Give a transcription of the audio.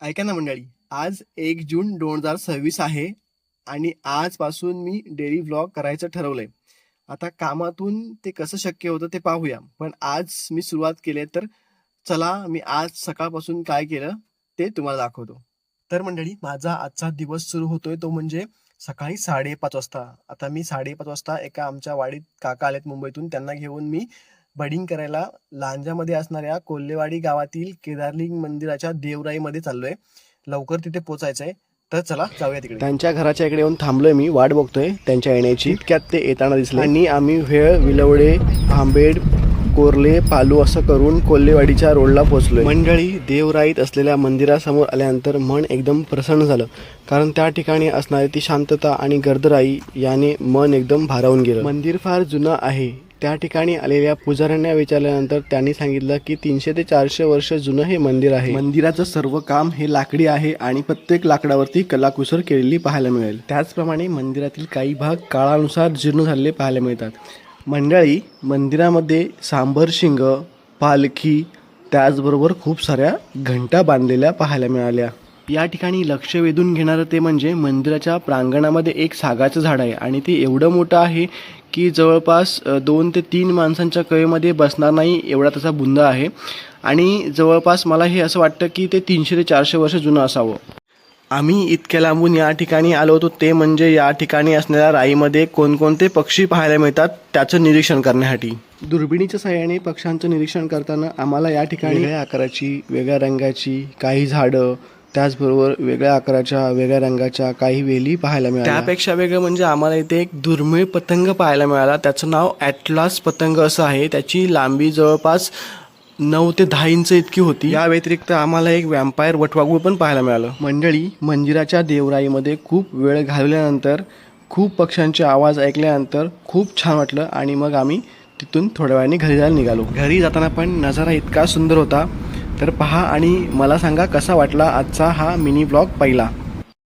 ऐका ना मंडळी, आज 1 जून 2026 आहे आणि आजपासून मी डेली व्लॉग करायचं ठरवलंय. आता कामातून ते कसं शक्य होतं ते पाहूया. पण आज मी सुरुवात केली तर चला मी आज सकाळपासून काय केलं ते तुम्हाला दाखवतो. तर मंडळी, माझा आजचा दिवस सुरू होतोय तो म्हणजे सकाळी 5:30 वाजता. आता मी 5:30 वाजता एका आमच्या वाडीत काका आलेत मुंबईतून, त्यांना घेऊन मी बडिंग करायला लांजामध्ये असणाऱ्या कोल्हेवाडी गावातील केदारलिंग मंदिराच्या देवराईमध्ये चाललोय. लवकर तिथे पोहोचायचंय, तर चला जाऊया तिकडे. त्यांच्या घराच्या इकडे येऊन थांबलोय, मी वाट बघतोय त्यांच्या येण्याची. इतक्यात ते येताना दिसले आणि आम्ही वेळ विलवडे आंबेड कोर्ले पालू असं करून कोल्हेवाडीच्या रोडला पोहोचलोय. मंडळी, देवराईत असलेल्या मंदिरासमोर आल्यानंतर मन एकदम प्रसन्न झालं, कारण त्या ठिकाणी असणारी ती शांतता आणि गर्दराई याने मन एकदम भारावून गेलं. मंदिर फार जुनं आहे. त्या ठिकाणी आलेल्या पुजाऱ्यांना विचारल्यानंतर त्यांनी सांगितलं की 300 ते 400 वर्ष जुनं हे मंदिर आहे. मंदिराचं सर्व काम हे लाकडी आहे आणि प्रत्येक लाकडावरती कलाकुसर केलेली पाहायला मिळेल. त्याचप्रमाणे मंदिरातील काही भाग काळानुसार जीर्ण झालेले पाहायला मिळतात. मंडळी, मंदिरामध्ये सांबर शिंग, पालखी, त्याचबरोबर खूप साऱ्या घंटा बांधलेल्या पाहायला मिळाल्या. या ठिकाणी लक्ष वेधून घेणारं ते म्हणजे मंदिराच्या प्रांगणामध्ये एक सागाचं झाड आहे आणि ते एवढं मोठं आहे की जवळपास 2 ते 3 माणसांच्या कळेमध्ये बसणार नाही एवढा त्याचा बुंदा आहे. आणि जवळपास मला हे असं वाटतं की ते 300 ते 400 वर्ष जुनं असावं. आम्ही इतक्या लांबून या ठिकाणी आलो होतो ते म्हणजे या ठिकाणी असणाऱ्या राईमध्ये कोणकोणते पक्षी पाहायला मिळतात त्याचं निरीक्षण करण्यासाठी. दुर्बिणीच्या सहाय्याने पक्ष्यांचं निरीक्षण करताना आम्हाला या ठिकाणी वेगळ्या आकाराची, वेगळ्या रंगाची काही झाडं, त्याचबरोबर वेगळ्या आकाराच्या, वेगळ्या रंगाच्या काही वेली पाहायला मिळाल्या. त्यापेक्षा वेगळं म्हणजे आम्हाला इथे एक दुर्मिळ पतंग पाहायला मिळाला. त्याचं नाव ॲटलास पतंग असं आहे. त्याची लांबी जवळपास 9 ते 10 इंच इतकी होती. या व्यतिरिक्त आम्हाला एक वॅम्पायर वटवाघूळ पण पाहायला मिळालं. मंडळी, मंदिराच्या देवराईमध्ये खूप वेळ घालवल्यानंतर, खूप पक्ष्यांचे आवाज ऐकल्यानंतर खूप छान वाटलं आणि मग आम्ही तिथून थोड्या वेळाने घरी जायला निघालो. घरी जाताना पण नजारा इतका सुंदर होता. तर पहा आणि मला सांगा कसा वाटला आजचा हा मिनी ब्लॉग पहिला.